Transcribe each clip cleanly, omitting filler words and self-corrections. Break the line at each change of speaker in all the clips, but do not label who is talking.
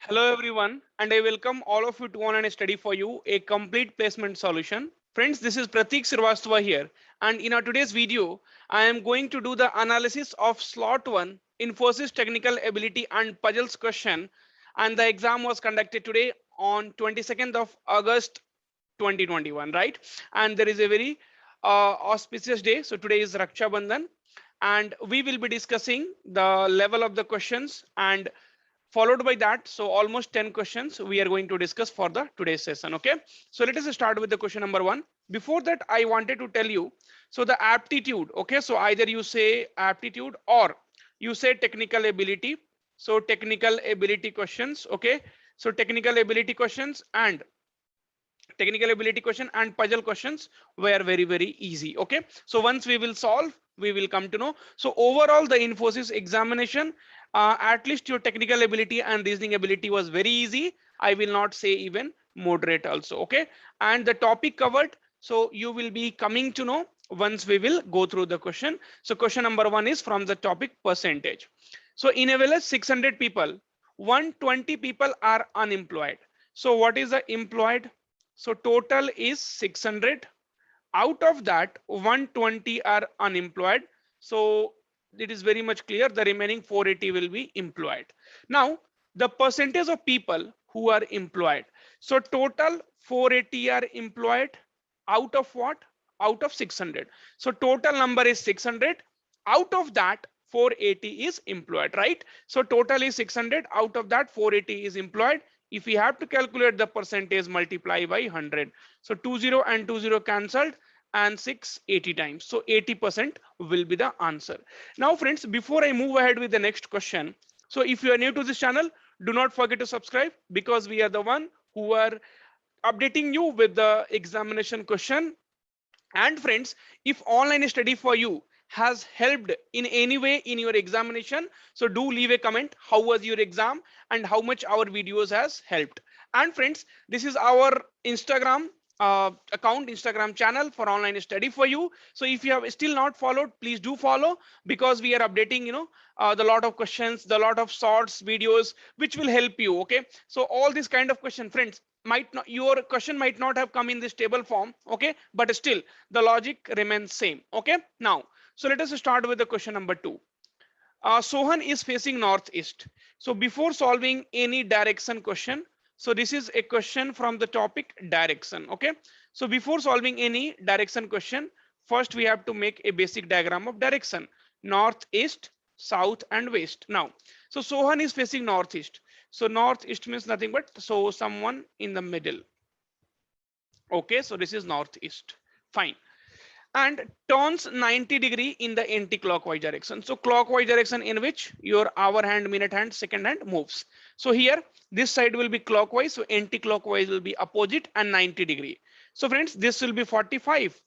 Hello everyone, and I welcome all of you to online study for you, a complete placement solution. Friends, this is Pratik Srivastava here, and in our today's video, I am going to do the analysis of slot 1 Infosys technical ability and puzzles question, and the exam was conducted today on 22nd of August 2021, right? And there is a very auspicious day. So today is Raksha Bandhan, and we will be discussing the level of the questions and followed by that, so almost 10 questions we are going to discuss for the today's session. Okay, so let us start with the question number 1. Before that, I wanted to tell you, so the aptitude, okay, so either you say aptitude or you say technical ability. So technical ability questions, okay, so technical ability question and puzzle questions were very easy. Okay, so once we will solve, we will come to know. So overall the Infosys examination, at least your technical ability and reasoning ability was very easy. I will not say even moderate also. Okay, and the topic covered, so you will be coming to know once we will go through the question. So question number 1 is from the topic percentage. So in a village 600 people, 120 people are unemployed. So what is the employed? So total is 600. Out of that, 120 are unemployed. So it is very much clear the remaining 480 will be employed. Now, the percentage of people who are employed. So total 480 are employed out of what? Out of 600. So total number is 600. Out of that, 480 is employed, right? So total is 600. Out of that, 480 is employed. If we have to calculate the percentage, multiply by 100. So 20 and 20 cancelled and 680 times. So 80% will be the answer. Now friends, before I move ahead with the next question, so if you are new to this channel, do not forget to subscribe, because we are the one who are updating you with the examination question. And friends, if online study for you has helped in any way in your examination, so do leave a comment how was your exam and how much our videos has helped. And friends, this is our Instagram account, Instagram channel for online study for you. So if you have still not followed, please do follow, because we are updating, the lot of questions, the lot of shorts videos which will help you. Okay, so all this kind of question, friends, might not, your question might not have come in this table form, okay, but still the logic remains same. Okay, now so let us start with the question number 2. Sohan is facing northeast. So before solving any direction question, so this is a question from the topic direction. Okay, so before solving any direction question, first we have to make a basic diagram of direction: northeast, south and west. Now, so Sohan is facing northeast. So northeast means nothing but so someone in the middle. Okay, so this is northeast. Fine. And turns 90 degree in the anti-clockwise direction. So clockwise direction in which your hour hand, minute hand, second hand moves. So here this side will be clockwise, so anti-clockwise will be opposite and 90 degree. So friends, this will be 45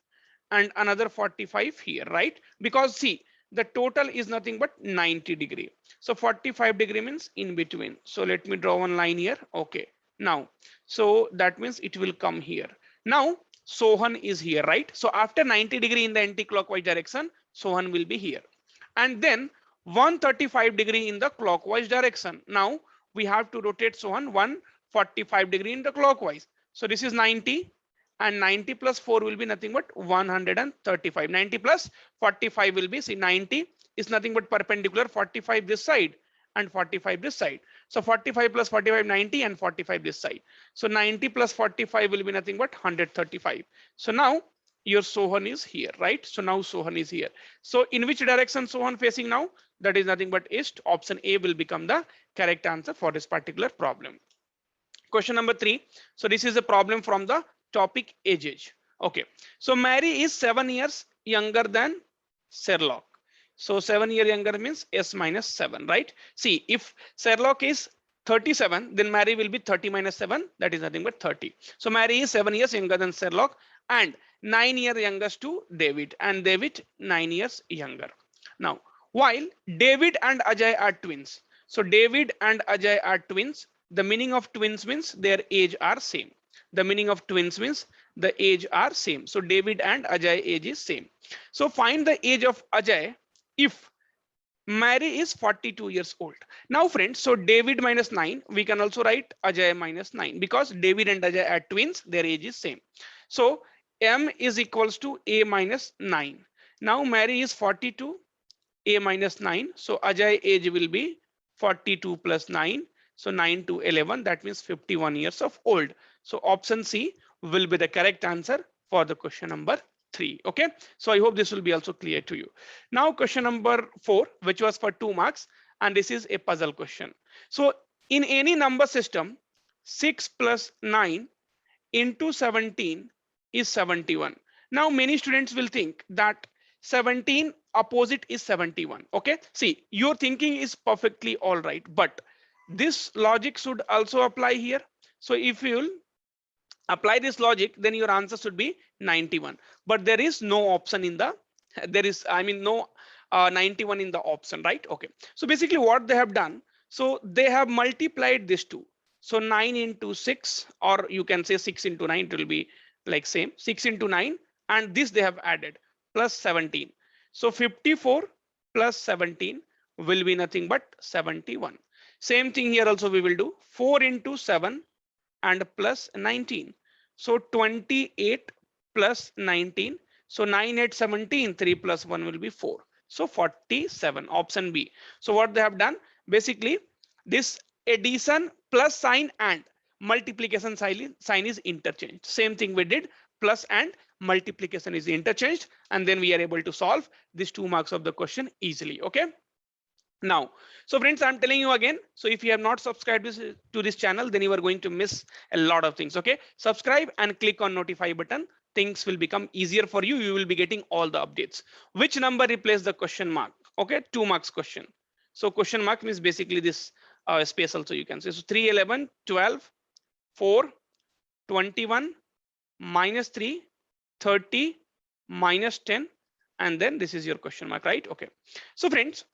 and another 45 here, right? Because see, the total is nothing but 90 degree. So 45 degree means in between. So let me draw one line here. Okay, now so that means it will come here. Now Sohan is here, right? So after 90 degree in the anti-clockwise direction, Sohan will be here. And then 135 degree in the clockwise direction. Now we have to rotate Sohan 145 degree in the clockwise. So this is 90, and 90 plus 4 will be nothing but 135. 90 plus 45 will be, see, 90 is nothing but perpendicular, 45 this side and 45 this side. So 45 plus 45, 90, and 45 this side. So 90 plus 45 will be nothing but 135. So now your Sohan is here, right? So now Sohan is here. So in which direction Sohan facing now? That is nothing but east. Option A will become the correct answer for this particular problem. Question number 3. So this is a problem from the topic age. Okay, so Mary is 7 years younger than Sherlock. So 7 year younger means S minus 7, right? See, if Sherlock is 37, then Mary will be 30 minus 7. That is nothing but 30. So Mary is 7 years younger than Sherlock and 9 years youngest to David, and David 9 years younger. Now, while David and Ajay are twins. So David and Ajay are twins. The meaning of twins means their age are same. The meaning of twins means the age are same. So David and Ajay age is same. So find the age of Ajay if Mary is 42 years old. Now friends, so David minus 9, we can also write Ajay minus 9 because David and Ajay are twins, their age is same. So M is equals to A minus 9. Now Mary is 42, A minus 9. So Ajay age will be 42 plus 9. So 9 to 11, that means 51 years of old. So option C will be the correct answer for the question number 3. Okay, so I hope this will be also clear to you. Now question number 4, which was for 2 marks, and this is a puzzle question. So in any number system, 6 plus 9 into 17 is 71. Now many students will think that 17 opposite is 71. Okay, see, your thinking is perfectly all right, but this logic should also apply here. So if you'll apply this logic, then your answer should be 91, but there is no option in the, there is, I mean, no 91 in the option, right? Okay, so basically what they have done, so they have multiplied this two. So 9 into 6, or you can say 6 into 9, it will be like same, 6 into 9, and this they have added plus 17. So 54 plus 17 will be nothing but 71. Same thing here also we will do, 4 into 7 and plus 19. So 28 plus 19. So 9, 8, 17, 3 plus 1 will be 4. So 47, option B. So what they have done, basically this addition plus sign and multiplication sign is interchanged. Same thing we did, plus and multiplication is interchanged, and then we are able to solve these 2 marks of the question easily. Okay. Now, so friends, I'm telling you again, so if you have not subscribed to this channel, then you are going to miss a lot of things. Okay, subscribe and click on notify button. Things will become easier for you. You will be getting all the updates. Which number replace the question mark? Okay, 2 marks question. So question mark means basically this space also you can say. So 3, 11, 12, 4, 21, minus 3, 30, minus 10, and then this is your question mark, right? Okay, so friends,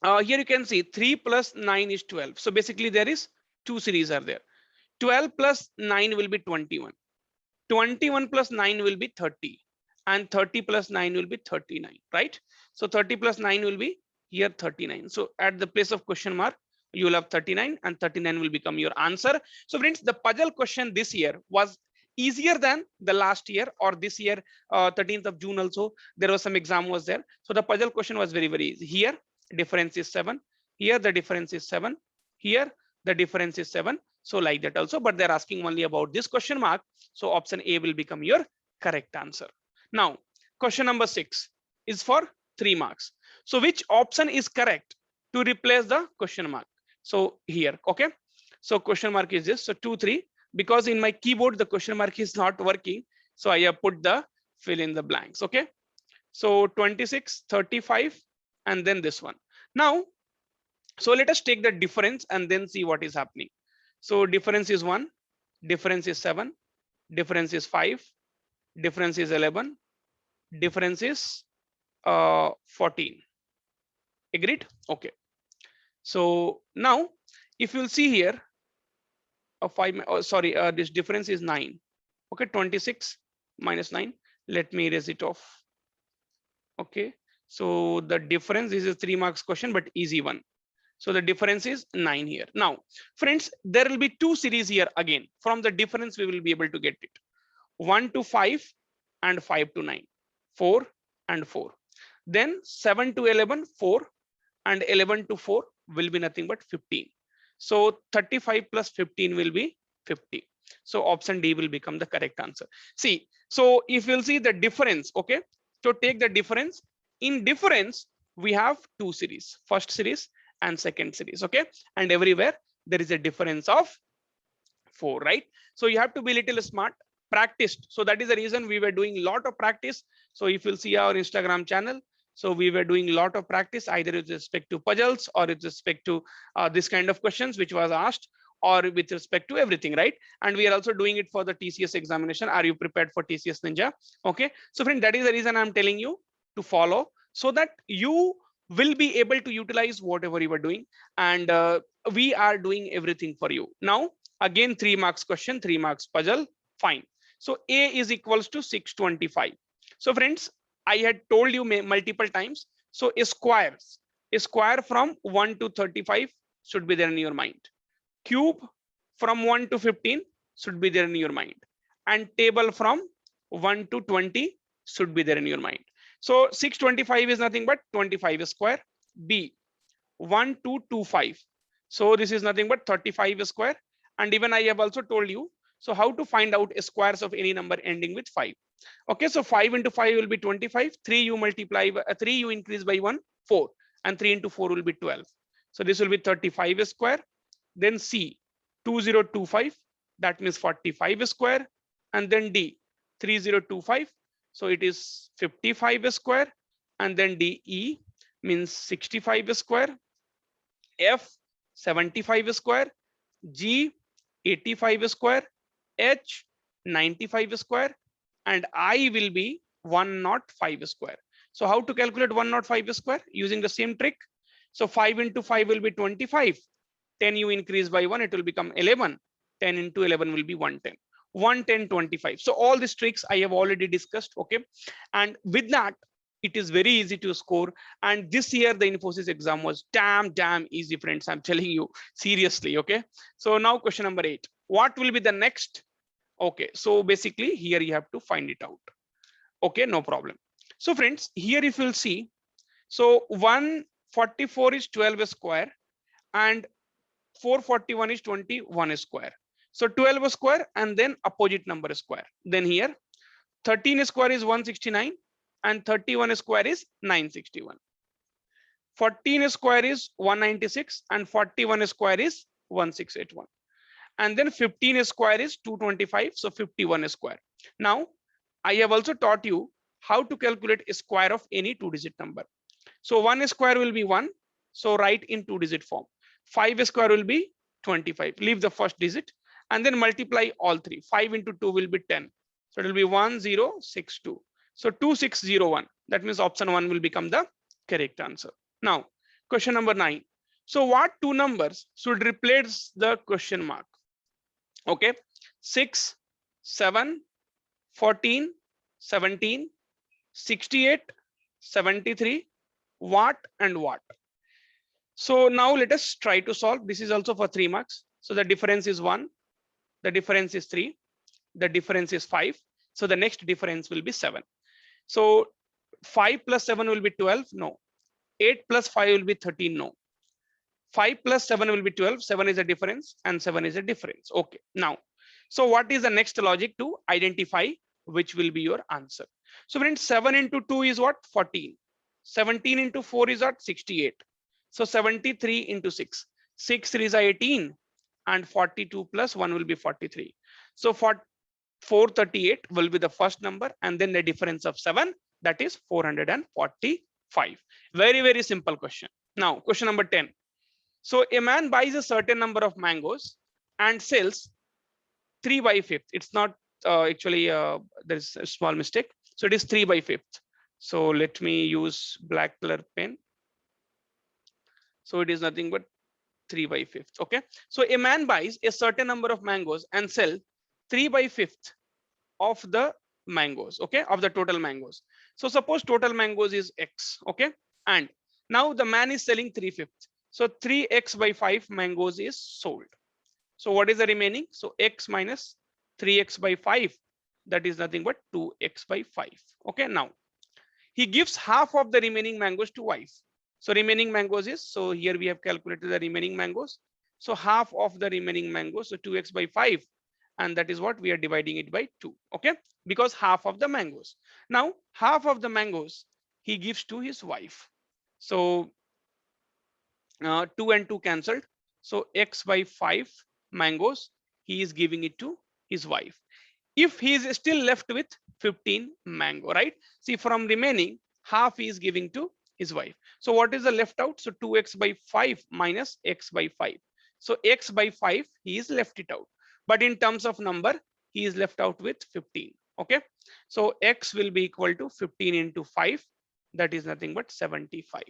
here you can see 3 plus 9 is 12. So basically there is 2 series are there. 12 plus 9 will be 21. 21 plus 9 will be 30. And 30 plus 9 will be 39, right? So 30 plus 9 will be here 39. So at the place of question mark, you will have 39, and 39 will become your answer. So friends, the puzzle question this year was easier than the last year, or this year, 13th of June also, there was some exam was there. So the puzzle question was very, very easy. Here, difference is 7. Here, the difference is 7. Here, the difference is 7. So like that also, but they're asking only about this question mark. So option A will become your correct answer. Now, question number 6 is for 3 marks. So which option is correct to replace the question mark? So here, okay. So question mark is this. So 2, 3, because in my keyboard, the question mark is not working. So I have put the fill in the blanks. Okay. So 26, 35, and then this one. Now, so let us take the difference and then see what is happening. So difference is 1, difference is 7, difference is 5, difference is 11, difference is 14. Agreed? Okay. So now if you'll see here, this difference is 9. Okay, 26 minus 9. Let me erase it off. Okay, so the difference is a 3 marks question, but easy one. So the difference is 9 here. Now, friends, there will be 2 series here again. From the difference, we will be able to get it. 1 to 5 and 5 to 9, 4 and 4. Then 7 to 11, 4, and 11 to 4 will be nothing but 15. So 35 plus 15 will be 50. So option D will become the correct answer. See, so if you'll see the difference, okay, so take the difference. In difference, we have 2 series, first series and second series, okay, and everywhere there is a difference of 4, right? So you have to be little smart, practiced. So that is the reason we were doing a lot of practice. So if you'll see our Instagram channel, so we were doing a lot of practice, either with respect to puzzles or with respect to this kind of questions which was asked, or with respect to everything, right? And we are also doing it for the TCS examination. Are you prepared for TCS Ninja? Okay, so friend, that is the reason I'm telling you to follow, so that you will be able to utilize whatever you are doing, and we are doing everything for you. Now again, 3 marks question, 3 marks puzzle. Fine. So A is equals to 625. So friends, I had told you multiple times. So squares, A square from 1 to 35 should be there in your mind. Cube from 1 to 15 should be there in your mind. And table from 1 to 20 should be there in your mind. So 625 is nothing but 25 square. B 1225. So this is nothing but 35 square. And even I have also told you, so how to find out squares of any number ending with 5. Okay, so 5 into 5 will be 25. 3 you multiply by 3 you increase by 1, 4, and 3 into 4 will be 12. So this will be 35 square. Then C 2025, that means 45 square. And then D 3025, so it is 55 square. And then D E means 65 square. F 75 square. G 85 square. H 95 square. And I will be 105 square. So how to calculate 105 square? Using the same trick. So 5 into 5 will be 25. 10 you increase by 1, it will become 11. 10 into 11 will be 110. 110, 25. So all these tricks I have already discussed. Okay. And with that, it is very easy to score. And this year, the Infosys exam was damn easy, friends. I'm telling you seriously. Okay. So now question number 8. What will be the next? Okay. So basically here you have to find it out. Okay. No problem. So friends, here if you'll see, so 144 is 12 square and 441 is 21 square. So 12 square and then opposite number square. Then here 13 square is 169 and 31 square is 961. 14 square is 196 and 41 square is 1681. And then 15 square is 225. So 51 square. Now I have also taught you how to calculate a square of any 2-digit number. So 1 square will be 1. So write in 2-digit form. 5 square will be 25. Leave the first digit and then multiply all three. 5 into 2 will be 10. So it will be 1062. So 2601. That means option 1 will become the correct answer. Now, question number 9. So what two numbers should replace the question mark? Okay. 6, 7, 14, 17, 68, 73, what and what? So now let us try to solve. This is also for 3 marks. So the difference is 1. The difference is 3. The difference is 5. So the next difference will be 7. So 5 plus 7 will be 12. No. 8 plus 5 will be 13. No. 5 plus 7 will be 12. 7 is a difference and 7 is a difference. Okay. Now, so what is the next logic to identify which will be your answer? So friends, 7 into 2 is what? 14. 17 into 4 is what? 68. So 73 into 6. 6 3 is 18 and 42 plus 1 will be 43. So for 438 will be the first number and then the difference of 7, that is 445. Very simple question. Now question number 10. So a man buys a certain number of mangoes and sells 3 by 5th. It's not actually there's a small mistake. So it is 3 by 5th. So let me use black color pen. So it is nothing but 3 by 5th. Okay. So a man buys a certain number of mangoes and sell 3 by 5th of the mangoes. Okay. Of the total mangoes. So suppose total mangoes is X. Okay. And now the man is selling 3/5. So 3x by 5 mangoes is sold. So what is the remaining? So X minus 3x by 5. That is nothing but 2x by 5. Okay. Now he gives half of the remaining mangoes to wife. So remaining mangoes is, so here we have calculated the remaining mangoes. So half of the remaining mangoes, so 2x by 5. And that is what we are dividing it by 2. Okay. Because half of the mangoes. Now half of the mangoes he gives to his wife. So 2 and 2 cancelled. So x by 5 mangoes he is giving it to his wife. If he is still left with 15 mango, right? See, from remaining half he is giving to his wife. So what is the left out? So 2x by 5 minus x by 5. So x by 5 he is left it out. But in terms of number, he is left out with 15. Okay. So x will be equal to 15 into 5. That is nothing but 75.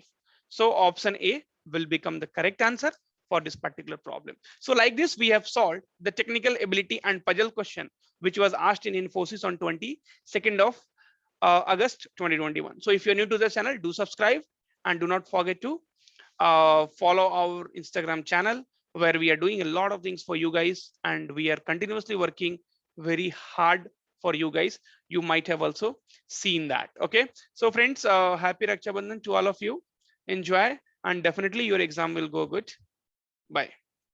So option A will become the correct answer for this particular problem. So like this, we have solved the technical ability and puzzle question, which was asked in Infosys on 22nd of August 2021. So if you're new to the channel, do subscribe and do not forget to follow our Instagram channel, where we are doing a lot of things for you guys, and we are continuously working very hard for you guys. You might have also seen that. Okay, so friends, happy Raksha Bandhan to all of you. Enjoy, and definitely your exam will go good. Bye.